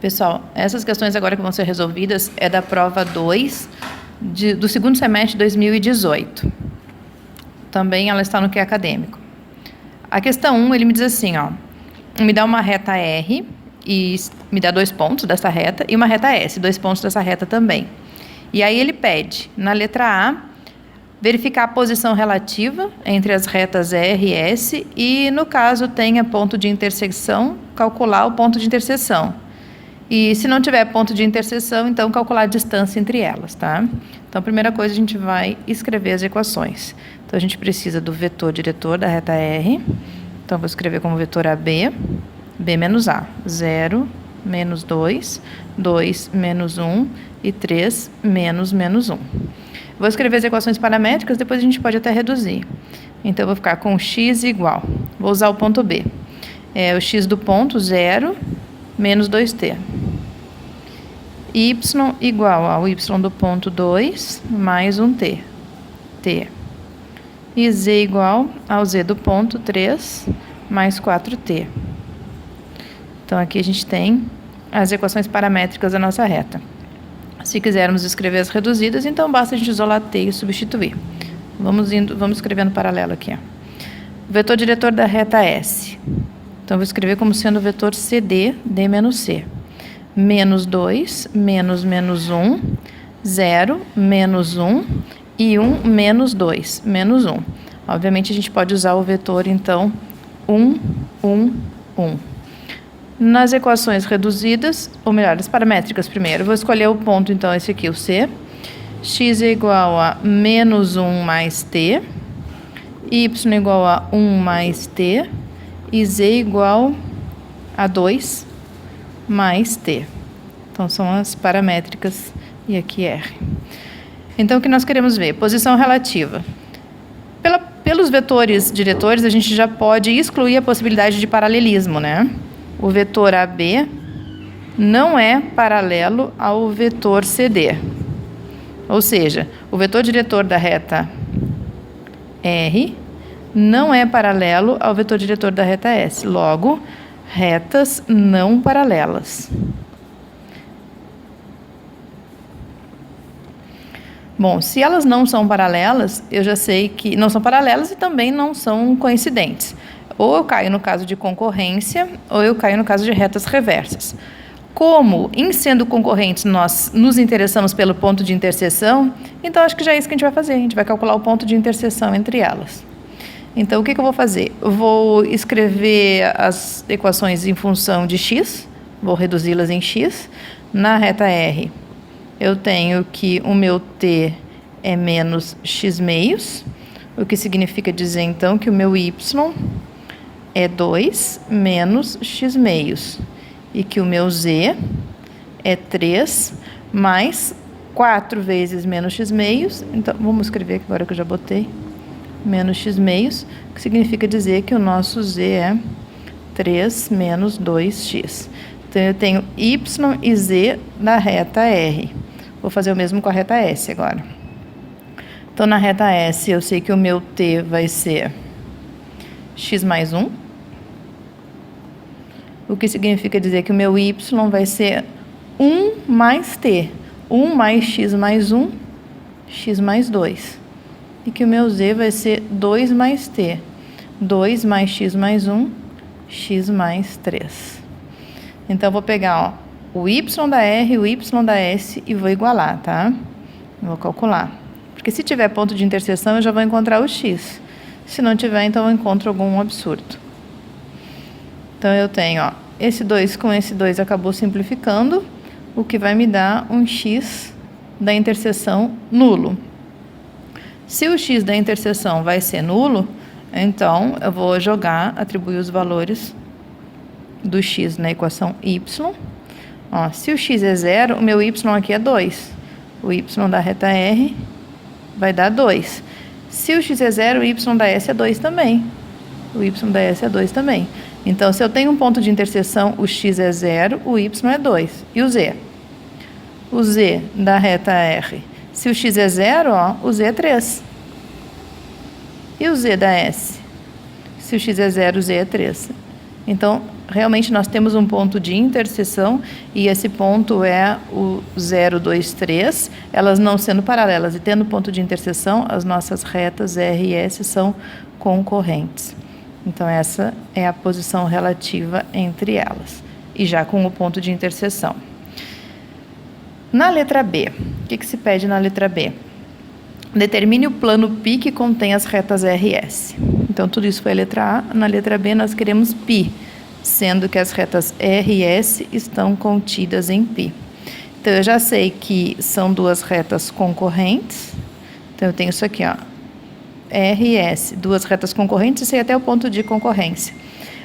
Pessoal, essas questões agora que vão ser resolvidas é da prova 2 do segundo semestre de 2018. Também ela está no QE acadêmico. A questão 1, ele me diz assim, ó, me dá uma reta R e me dá 2 pontos dessa reta e uma reta S, 2 pontos dessa reta também. E aí ele pede, na letra A, verificar a posição relativa entre as retas R e S e, no caso, tenha ponto de interseção, calcular o ponto de interseção. E se não tiver ponto de interseção, então calcular a distância entre elas, tá? Então, a primeira coisa, a gente vai escrever as equações. Então, a gente precisa do vetor diretor da reta R. Então, vou escrever como vetor AB, B menos A. 0, menos 2, 2 menos 1 e 3 menos 1. Vou escrever as equações paramétricas, depois a gente pode até reduzir. Então, eu vou ficar com x igual. Vou usar o ponto B. O x do ponto, 0, menos 2t. Y igual ao y do ponto 2 mais 1t. T. E z igual ao z do ponto 3 mais 4t. Então, aqui a gente tem as equações paramétricas da nossa reta. Se quisermos escrever as reduzidas, então basta a gente isolar t e substituir. Vamos escrevendo paralelo aqui. Ó. Vetor diretor da reta S. Então, vou escrever como sendo o vetor CD, D menos C. Menos 2, menos 1, 0, menos 1 e 1 menos 2, menos 1. Obviamente, a gente pode usar o vetor, então, 1, 1, 1. Nas equações reduzidas, ou melhor, as paramétricas primeiro, vou escolher o ponto, então, esse aqui, o C. X é igual a menos 1 mais t, y igual a 1 mais t, e z igual a 2 mais t. Então, são as paramétricas e aqui R. Então, o que nós queremos ver? Posição relativa. Pelos vetores diretores, a gente já pode excluir a possibilidade de paralelismo, né? O vetor AB não é paralelo ao vetor CD. Ou seja, o vetor diretor da reta R não é paralelo ao vetor diretor da reta S. Logo, retas não paralelas. Bom, se elas não são paralelas, eu já sei que não são paralelas e também não são coincidentes. Ou eu caio no caso de concorrência, ou eu caio no caso de retas reversas. Como, em sendo concorrentes, nós nos interessamos pelo ponto de interseção, então acho que já é isso que a gente vai fazer. A gente vai calcular o ponto de interseção entre elas. Então, o que eu vou fazer? Eu vou escrever as equações em função de x, vou reduzi-las em x. Na reta R, eu tenho que o meu t é menos x meios, o que significa dizer, então, que o meu y é 2 menos x meios, e que o meu z é 3 mais 4 vezes menos x meios. Então, vamos escrever aqui agora que eu já botei. Menos x meios, que significa dizer que o nosso z é 3 menos 2x. Então, eu tenho y e z da reta R. Vou fazer o mesmo com a reta S agora. Então, na reta S, eu sei que o meu t vai ser x mais 1, o que significa dizer que o meu y vai ser 1 mais t. 1 mais x mais 1, x mais 2. E que o meu z vai ser 2 mais t. 2 mais x mais 1, x mais 3. Então, eu vou pegar o y da R e o y da S e vou igualar, tá? Vou calcular. Porque se tiver ponto de interseção, eu já vou encontrar o x. Se não tiver, então eu encontro algum absurdo. Então, eu tenho, ó, esse 2 com esse 2 acabou simplificando, o que vai me dar um x da interseção nulo. Se o x da interseção vai ser nulo, então eu vou atribuir os valores do x na equação y. Ó, se o x é 0, o meu y aqui é 2. O y da reta R vai dar 2. Se o x é 0, o y da S é 2 também. O y da S é 2 também. Então, se eu tenho um ponto de interseção, o x é 0, o y é 2. E o z? O z da reta R. Se o x é 0, ó, o z é 3. E o z da S? Se o x é 0, o z é 3. Então, realmente nós temos um ponto de interseção e esse ponto é o 0, 2, 3, elas não sendo paralelas e tendo ponto de interseção, as nossas retas R e S são concorrentes. Então, essa é a posição relativa entre elas, e já com o ponto de interseção. Na letra B, o que se pede na letra B? Determine o plano π que contém as retas R e S. Então, tudo isso foi a letra A. Na letra B, nós queremos π, sendo que as retas R e S estão contidas em π. Então, eu já sei que são duas retas concorrentes. Então, eu tenho isso aqui, ó, R e S, duas retas concorrentes, e sei até o ponto de concorrência.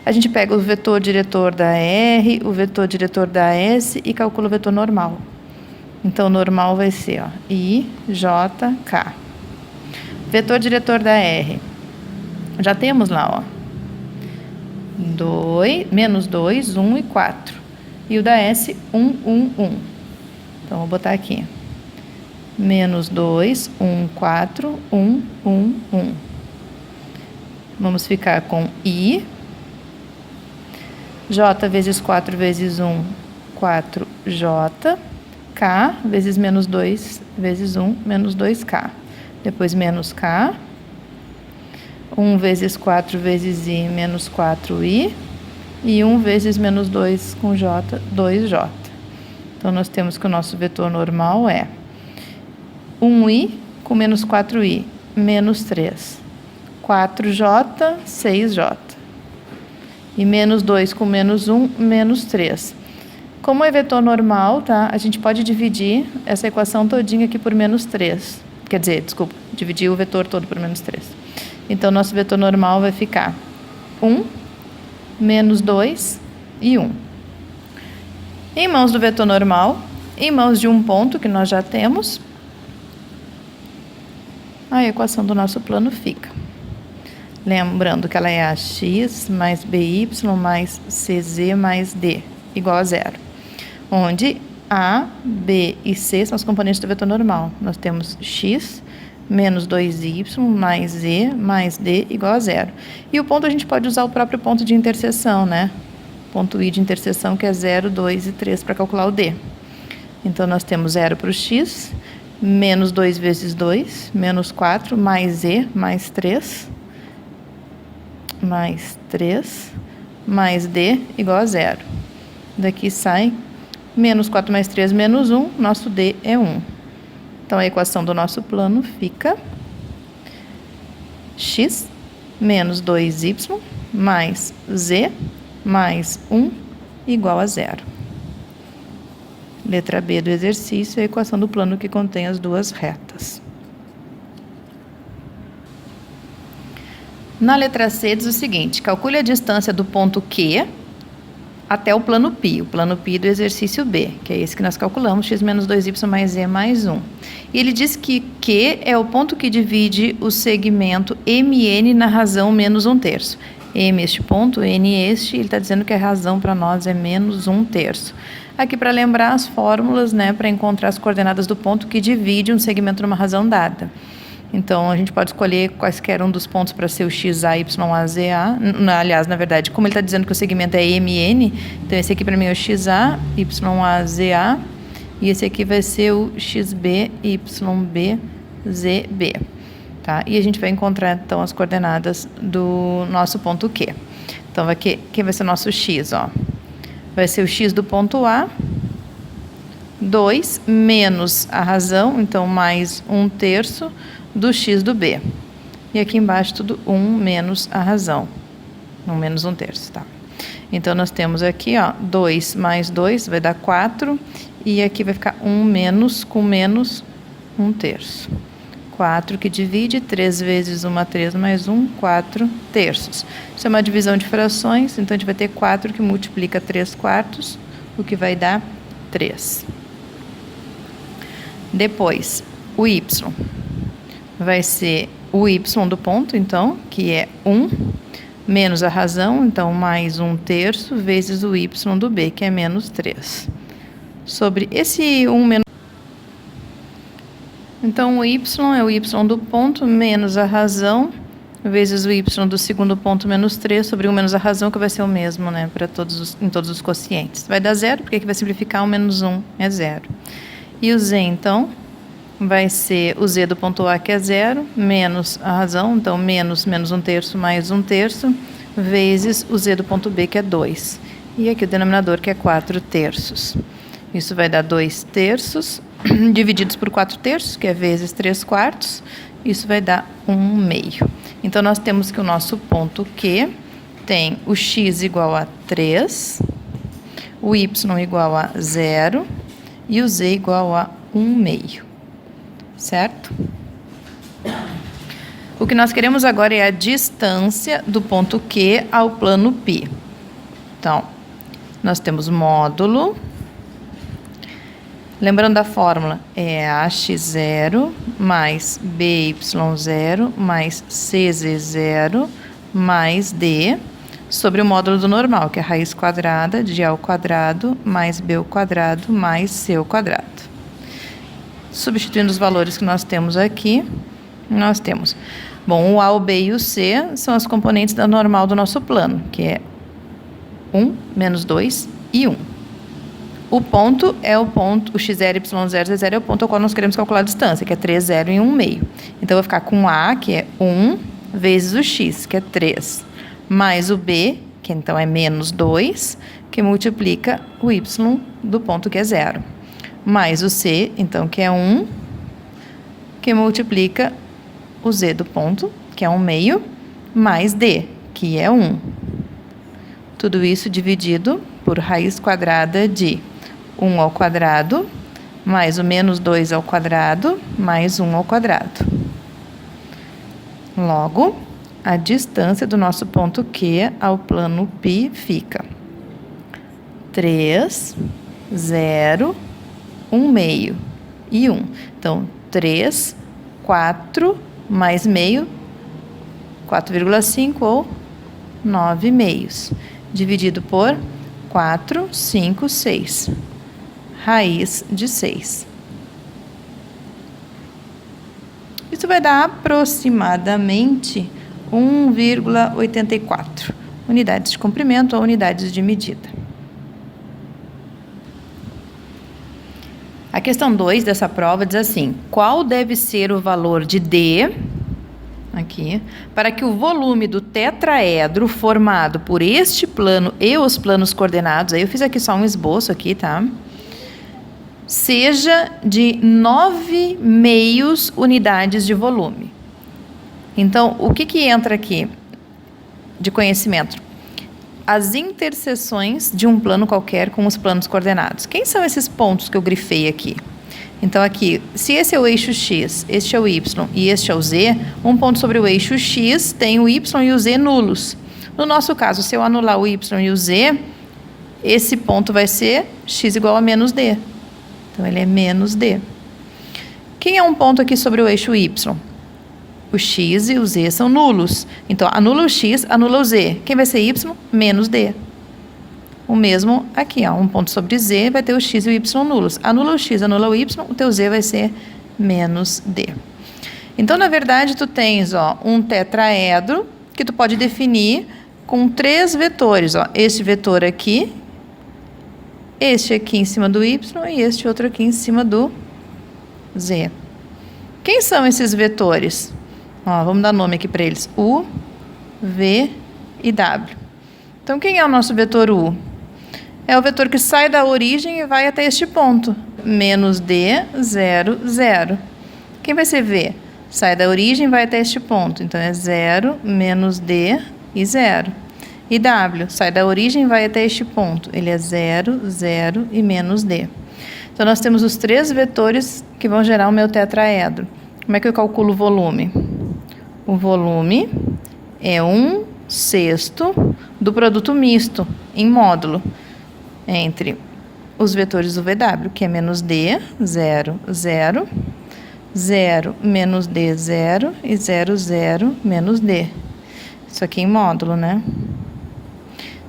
A gente pega o vetor diretor da R, o vetor diretor da S e calcula o vetor normal. Então, o normal vai ser, ó, I, J, K. Vetor diretor da R. Já temos lá, ó, menos 2, 1 e 4. E o da S, 1, 1, 1. Então, vou botar aqui. Menos 2, 1, 4, 1, 1, 1. Vamos ficar com I. J vezes 4 vezes 1, 4J. K vezes menos 2 vezes 1, menos 2K. Depois menos K. 1 vezes 4 vezes I, menos 4I. E 1 vezes menos 2 com J, 2J. Então, nós temos que o nosso vetor normal é 1I com menos 4I, menos 3. 4J, 6J. E menos 2 com menos 1, menos 3. Como é vetor normal, tá? A gente pode dividir essa equação todinha aqui por menos 3. Quer dizer, desculpa, dividir o vetor todo por menos 3. Então, nosso vetor normal vai ficar 1, menos 2 e 1. Em mãos do vetor normal, em mãos de um ponto que nós já temos, a equação do nosso plano fica. Lembrando que ela é AX mais BY mais CZ mais D, igual a 0. Onde A, B e C são os componentes do vetor normal. Nós temos x menos 2y mais z mais d igual a 0. E o ponto a gente pode usar o próprio ponto de interseção, né? Ponto I de interseção, que é 0, 2 e 3 para calcular o d. Então, nós temos 0 para o x, menos 2 vezes 2, menos 4, mais z, mais 3, mais d igual a 0. Daqui sai menos 4 mais 3, menos 1, nosso D é 1. Então, a equação do nosso plano fica x menos 2y mais z mais 1 igual a 0. Letra B do exercício é a equação do plano que contém as duas retas. Na letra C diz o seguinte: calcule a distância do ponto Q até o plano π do exercício B, que é esse que nós calculamos, x menos 2y mais z mais 1. E ele diz que Q é o ponto que divide o segmento MN na razão menos 1/3. M este ponto, N este, ele está dizendo que a razão para nós é menos 1/3. Aqui para lembrar as fórmulas, né, para encontrar as coordenadas do ponto que divide um segmento numa razão dada. Então, a gente pode escolher quaisquer um dos pontos para ser o XA, YA, ZA. Aliás, na verdade, como ele está dizendo que o segmento é MN, então esse aqui para mim é o XA, YA, ZA. E esse aqui vai ser o XB, YB, ZB. Tá? E a gente vai encontrar, então, as coordenadas do nosso ponto Q. Então, quem vai ser o nosso X? Ó? Vai ser o X do ponto A, 2 menos a razão, então, mais 1/3 do x do B. E aqui embaixo tudo 1 menos a razão. 1 menos 1/3, tá? Então, nós temos aqui, ó, 2 mais 2 vai dar 4. E aqui vai ficar 1 menos com menos 1/3. 4 que divide, 3 vezes 1, 3 mais 1, 4/3. Isso é uma divisão de frações, então a gente vai ter 4 que multiplica 3/4, o que vai dar 3. Depois, o y vai ser o y do ponto, então, que é 1, menos a razão, então, mais 1/3, vezes o y do b, que é menos 3. Sobre esse 1 menos... Então, o y é o y do ponto, menos a razão, vezes o y do segundo ponto menos 3 sobre 1 menos a razão, que vai ser o mesmo, né, para em todos os quocientes. Vai dar zero, porque aqui vai simplificar 1 menos 1 é zero. E o z, então, vai ser o z do ponto A, que é zero, menos a razão, então menos 1/3 mais 1/3, vezes o z do ponto B, que é 2. E aqui o denominador, que é 4/3. Isso vai dar 2/3, divididos por 4/3, que é vezes 3/4. Isso vai dar 1/2. Então, nós temos que o nosso ponto Q tem o x igual a 3, o y igual a 0 e o z igual a 1/2. Certo? O que nós queremos agora é a distância do ponto Q ao plano π. Então, nós temos módulo. Lembrando da fórmula, é AX0 mais BY0 mais CZ0 mais D sobre o módulo do normal, que é a raiz quadrada de A ao quadrado mais B ao quadrado mais C ao quadrado. Substituindo os valores que nós temos aqui, nós temos, bom, o A, o B e o C são as componentes da normal do nosso plano, que é 1, menos 2 e 1. O ponto é o ponto, o x0, y0, z0 é o ponto ao qual nós queremos calcular a distância, que é 3, 0 e 1/2. Então, eu vou ficar com A, que é 1, vezes o x, que é 3, mais o B, que então é menos 2, que multiplica o y do ponto, que é 0, mais o C, então, que é 1, que multiplica o z do ponto, que é 1/2, mais D, que é 1. Tudo isso dividido por raiz quadrada de 1 ao quadrado, mais o menos 2 ao quadrado, mais 1 ao quadrado. Logo, a distância do nosso ponto Q ao plano π fica 3, 0, 1/2 e 1. Então, 3, 4 mais meio, 4,5 ou 9/2, dividido por 4, 5, 6. Raiz de 6. Isso vai dar aproximadamente 1,84 unidades de comprimento ou unidades de medida. A questão 2 dessa prova diz assim: qual deve ser o valor de D, aqui, para que o volume do tetraedro formado por este plano e os planos coordenados, aí eu fiz aqui só um esboço aqui, tá? Seja de 9/2 unidades de volume. Então, o que entra aqui de conhecimento? As interseções de um plano qualquer com os planos coordenados. Quem são esses pontos que eu grifei aqui? Então, aqui, se esse é o eixo X, este é o Y e este é o Z, um ponto sobre o eixo X tem o Y e o Z nulos. No nosso caso, se eu anular o Y e o Z, esse ponto vai ser X igual a menos D. Então, ele é menos D. Quem é um ponto aqui sobre o eixo Y? O X e o Z são nulos. Então, anula o X, anula o Z. Quem vai ser Y? Menos D. O mesmo aqui, ó, um ponto sobre Z vai ter o X e o Y nulos. Anula o X, anula o Y, o teu Z vai ser menos D. Então, na verdade, tu tens, ó, um tetraedro que tu pode definir com 3 vetores. Ó, este vetor aqui, este aqui em cima do Y e este outro aqui em cima do Z. Quem são esses vetores? Ó, vamos dar nome aqui para eles. U, V e W. Então, quem é o nosso vetor U? É o vetor que sai da origem e vai até este ponto. Menos D, 0, 0. Quem vai ser V? Sai da origem e vai até este ponto. Então, é 0, menos D e 0. E W? Sai da origem e vai até este ponto. Ele é 0, 0 e menos D. Então, nós temos os 3 vetores que vão gerar o meu tetraedro. Como é que eu calculo o volume? O volume é 1/6 do produto misto em módulo entre os vetores do VW, que é menos D, 0, 0, 0, menos D, 0 e 0, 0, menos D. Isso aqui em módulo, né?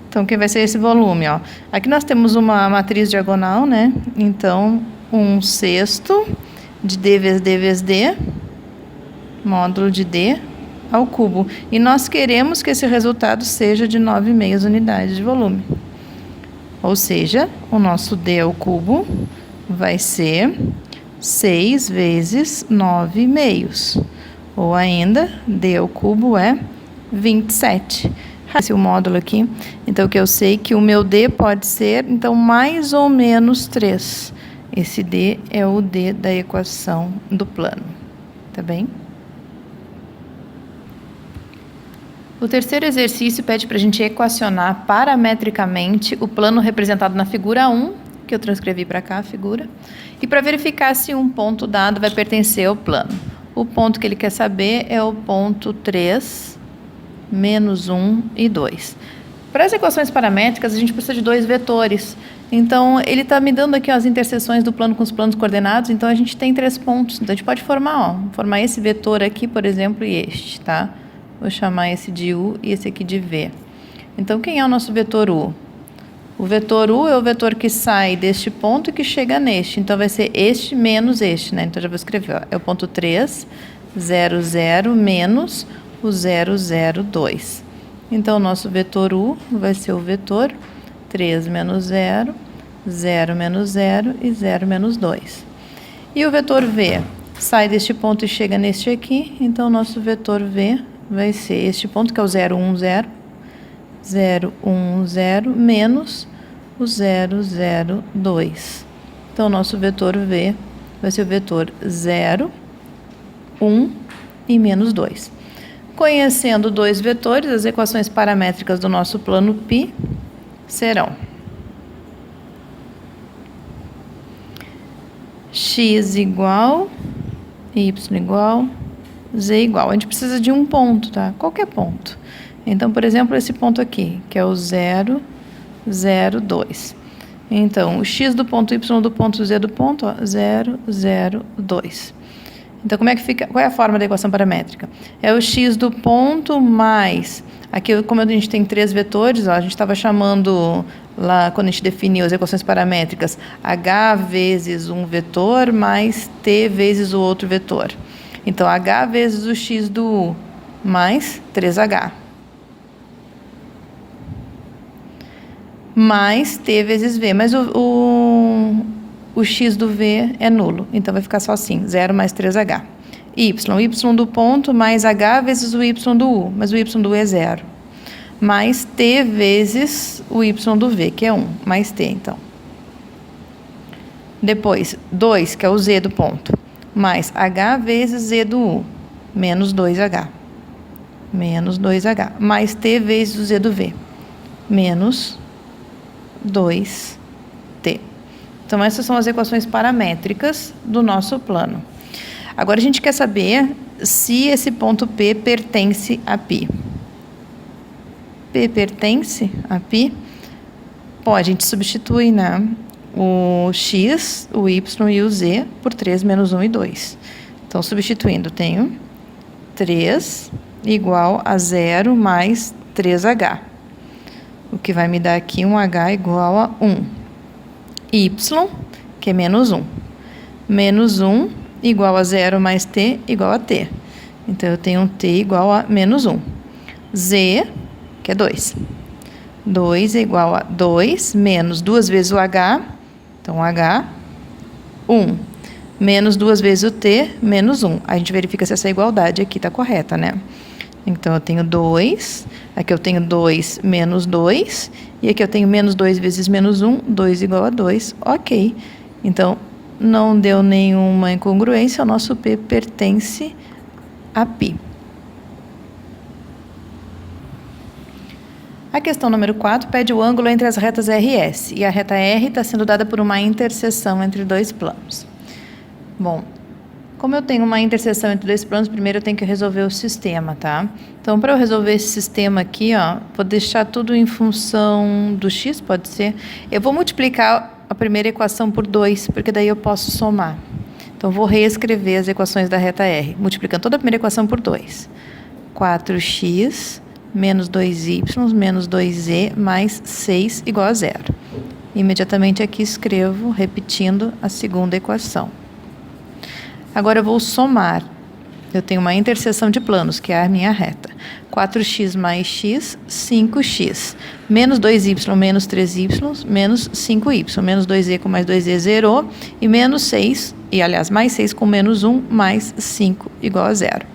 Então, o que vai ser esse volume, ó? Aqui nós temos uma matriz diagonal, né? Então, 1/6 de D vezes D vezes D, módulo de D, ao cubo. E nós queremos que esse resultado seja de 9,5 unidades de volume. Ou seja, o nosso D ao cubo vai ser 6 vezes 9,5. Ou ainda, D ao cubo é 27. Esse é o módulo aqui. Então, que eu sei que o meu D pode ser, então, mais ou menos 3. Esse D é o D da equação do plano. Tá bem? O terceiro exercício pede para a gente equacionar parametricamente o plano representado na figura 1, que eu transcrevi para cá a figura, e para verificar se um ponto dado vai pertencer ao plano. O ponto que ele quer saber é o ponto 3, menos 1 e 2. Para as equações paramétricas, a gente precisa de 2 vetores. Então, ele está me dando aqui ó, as interseções do plano com os planos coordenados, então a gente tem 3 pontos. Então, a gente pode formar esse vetor aqui, por exemplo, e este, tá? Vou chamar esse de U e esse aqui de V. Então, quem é o nosso vetor U? O vetor U é o vetor que sai deste ponto e que chega neste. Então, vai ser este menos este, né? Então, já vou escrever, ó. É o ponto 3, 0, 0, menos o 0, 0, 2. Então, o nosso vetor U vai ser o vetor 3 menos 0, 0 menos 0 e 0 menos 2. E o vetor V sai deste ponto e chega neste aqui. Então, o nosso vetor V vai ser este ponto, que é o 0, 1, 0. 0, 1, 0, menos o 0, 0, 2. Então, o nosso vetor V vai ser o vetor 0, 1 e menos 2. Conhecendo 2 vetores, as equações paramétricas do nosso plano π serão x igual, y igual, z igual. A gente precisa de um ponto, tá? Qualquer ponto. Então, por exemplo, esse ponto aqui, que é o 0, 0, 2. Então, o x do ponto y do ponto z do ponto, ó, 0, 0, 2. Então, como é que fica? Qual é a forma da equação paramétrica? É o x do ponto mais... Aqui, como a gente tem 3 vetores, ó, a gente estava chamando, lá quando a gente definiu as equações paramétricas, h vezes um vetor mais t vezes o outro vetor. Então, h vezes o x do u mais 3h. Mais t vezes v, mas o x do v é nulo, então vai ficar só assim, 0 mais 3h. Y do ponto mais h vezes o y do u, mas o y do u é 0. Mais t vezes o y do v, que é 1, mais t, então. Depois, 2, que é o z do ponto, mais h vezes z do u, menos 2h. Menos 2h, mais t vezes o z do v, menos 2t. Então, essas são as equações paramétricas do nosso plano. Agora, a gente quer saber se esse ponto P pertence a π. P pertence a π? Pode, a gente substitui, né, o x, o y e o z por 3 menos 1 e 2. Então, substituindo, tenho 3 igual a 0 mais 3h. O que vai me dar aqui um h igual a 1. Y, que é menos 1. Menos 1 igual a 0 mais t igual a t. Então, eu tenho um t igual a menos 1. Z, que é 2. 2 é igual a 2 menos 2 vezes o h. Então, h, 1. Menos 2 vezes o t, menos 1. A gente verifica se essa igualdade aqui está correta, né? Então, eu tenho 2, aqui eu tenho 2 menos 2, e aqui eu tenho menos 2 vezes menos 1, 2 igual a 2, ok. Então, não deu nenhuma incongruência, o nosso P pertence a π. A questão número 4 pede o ângulo entre as retas RS, e a reta R está sendo dada por uma interseção entre 2 planos. Bom, como eu tenho uma interseção entre 2 planos, primeiro eu tenho que resolver o sistema, tá? Então, para eu resolver esse sistema aqui, ó, vou deixar tudo em função do x, pode ser. Eu vou multiplicar a primeira equação por 2, porque daí eu posso somar. Então, vou reescrever as equações da reta R, multiplicando toda a primeira equação por 2. 4x menos 2y menos 2z mais 6 igual a 0. Imediatamente aqui escrevo, repetindo a segunda equação. Agora eu vou somar Eu tenho uma interseção de planos, que é a minha reta. 4x mais x, 5x. Menos 2y menos 3y, menos 5y. Menos 2e com mais 2e zerou. E menos 6, e aliás, mais 6 com menos 1, mais 5 igual a 0.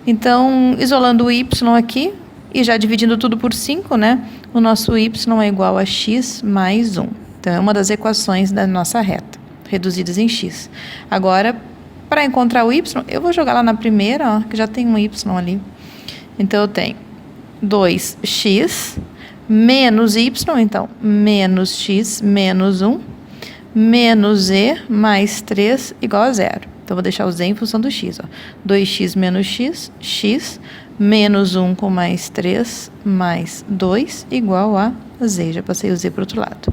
Então, isolando o y aqui, e já dividindo tudo por 5, né? O nosso y é igual a x mais 1. Então, é uma das equações da nossa reta, reduzidas em x. Agora, para encontrar o y, eu vou jogar lá na primeira, ó, que já tem um y ali. Então, eu tenho 2x menos y, então, menos x menos 1, menos e mais 3 igual a 0. Então, vou deixar o z em função do x. Ó. 2x menos x, x, menos 1 com mais 3, mais 2, igual a z. Já passei o z para o outro lado.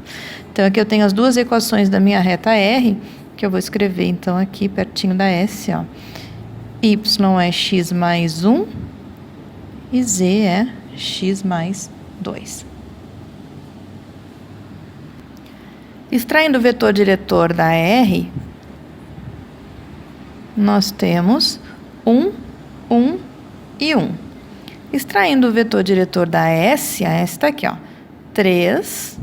Então, aqui eu tenho as duas equações da minha reta R, que eu vou escrever, então, aqui pertinho da S. Ó. Y é x mais 1 e z é x mais 2. Extraindo o vetor diretor da R, nós temos 1, 1 e 1. Extraindo o vetor diretor da S, a S está aqui, ó, 3.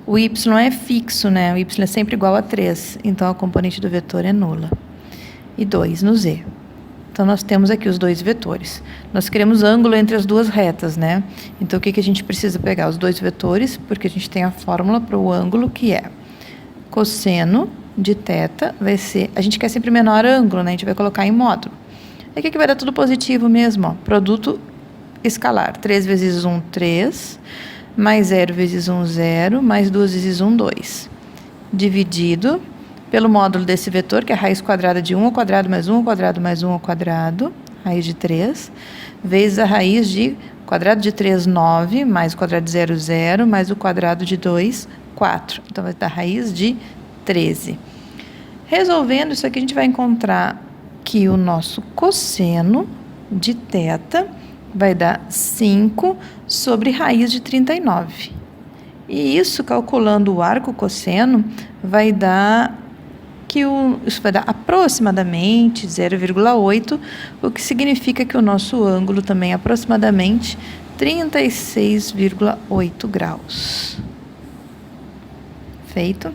O y é fixo, né? O y é sempre igual a 3, então a componente do vetor é nula. E 2 no z. Então, nós temos aqui os dois vetores. Nós queremos ângulo entre as duas retas, né? Então, o que a gente precisa pegar? Os dois vetores, porque a gente tem a fórmula para o ângulo, que é cosseno de θ vai ser... A gente quer sempre menor ângulo, né? A gente vai colocar em módulo. Aqui que vai dar tudo positivo mesmo, ó. Produto escalar. 3 vezes 1, 3. Mais 0 vezes 1, 0. Mais 2 vezes 1, 2. Dividido pelo módulo desse vetor, que é a raiz quadrada de 1 ao quadrado mais 1 ao quadrado mais 1 ao quadrado, raiz de 3, vezes a raiz de quadrado de 3, 9, mais o quadrado de 0, 0, mais o quadrado de 2, 4. Então, vai dar raiz de 13. Resolvendo isso aqui, a gente vai encontrar que o nosso cosseno de θ vai dar 5 sobre raiz de 39. E isso, calculando o arco cosseno, vai dar isso vai dar aproximadamente 0,8, o que significa que o nosso ângulo também é aproximadamente 36,8 graus. Feito.